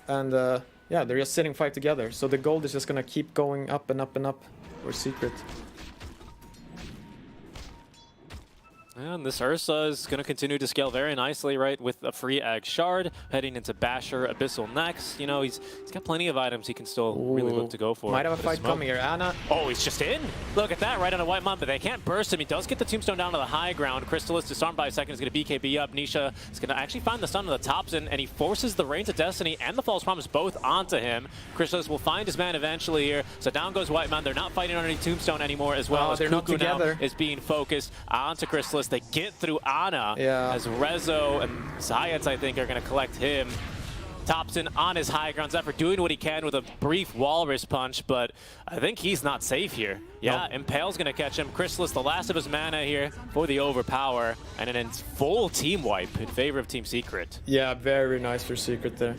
and yeah, they're just sitting 5 together, so the gold is just going to keep going up and up and up for Secret. And this Ursa is going to continue to scale very nicely, right, with a free Ag Shard, heading into Basher Abyssal next. You know, he's got plenty of items he can still really look to go for. Might have a fight coming here. Anna. Oh, he's just in. Look at that, right on a Whitemon, but they can't burst him. He does get the Tombstone down to the high ground. Crystal is disarmed by a second. Is going to BKB up. Nisha is going to actually find the stun on the tops, and he forces the Reigns of Destiny and the False Promise both onto him. Crystal will find his man eventually here. So down goes Whitemon. They're not fighting underneath Tombstone anymore, as well as Cuckoo now is being focused onto Chrysalis. They get through Ana, as Rezo and Zayats, I think, are going to collect him. Thompson on his high ground. Zephyr doing what he can with a brief walrus punch, but I think he's not safe here. Yeah, Impale's gonna catch him. Chrysalis, the last of his mana here for the overpower, and an full team wipe in favor of Team Secret. Yeah, very nice for Secret there.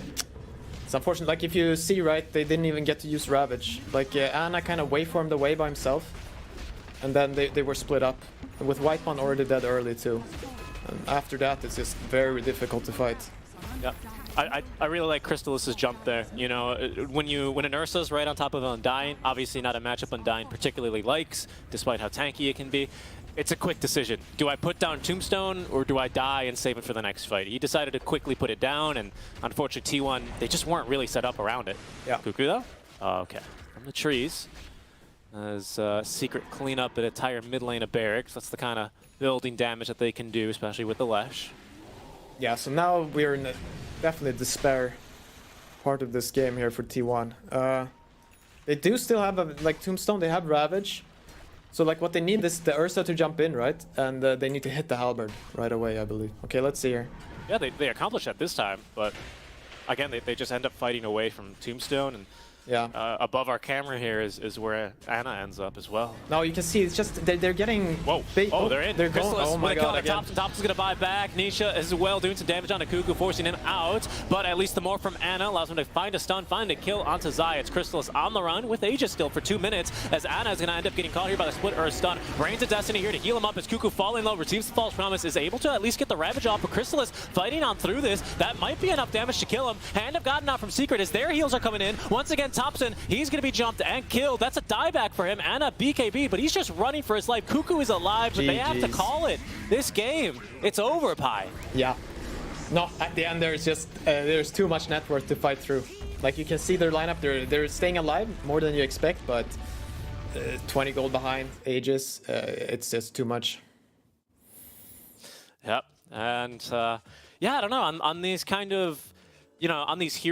It's unfortunate, like if you see right, they didn't even get to use Ravage. Like Anna kind of waveformed away by himself, and then they were split up. With Whitemon already dead early too. And after that, it's just very difficult to fight. Yeah, I really like Crystallis's jump there. You know, when an Ursa's right on top of Undyne, obviously not a matchup Undyne particularly likes, despite how tanky it can be. It's a quick decision. Do I put down Tombstone or do I die and save it for the next fight? He decided to quickly put it down, and unfortunately T1, they just weren't really set up around it. Yeah. Cuckoo though? Oh, okay. From the trees. As Secret clean up an entire mid lane of barracks. That's the kind of building damage that they can do, especially with the Lesh. Yeah, so now we're in a definitely despair part of this game here for T1. They do still have like Tombstone, they have Ravage. So like what they need is the Ursa to jump in, right? And they need to hit the Halberd right away, I believe. Okay, let's see here. Yeah, they accomplished that this time, but again, they just end up fighting away from Tombstone, and Yeah. above our camera here is where Anna ends up as well. Now you can see it's just they're getting. Whoa! Big, Oh, they're in. They're going. Chrysalis Oh my with a god! kill Again. Thompson. Thompson's gonna buy back. Nisha as well doing some damage onto Cuckoo, forcing him out. But at least the more from Anna allows him to find a stun, find a kill onto Zai. It's Chrysalis on the run with Aegis still for 2 minutes, as Anna is gonna end up getting caught here by the split or a stun. Brains of Destiny here to heal him up as Cuckoo falling low, receives the false promise, is able to at least get the Ravage off. But Chrysalis fighting on through this. That might be enough damage to kill him. Hand of God not from Secret as their heals are coming in. Once again, Thompson, he's gonna be jumped and killed. That's a dieback for him. Anna BKB, but he's just running for his life. Cuckoo is alive, but they have to GGs. call it. This game, it's over, Pi. Yeah. No, at the end there's just there's too much net worth to fight through. Like you can see their lineup, they're staying alive more than you expect, but 20 gold behind Aegis, it's just too much. Yep. And yeah, I don't know. On these kind of, on these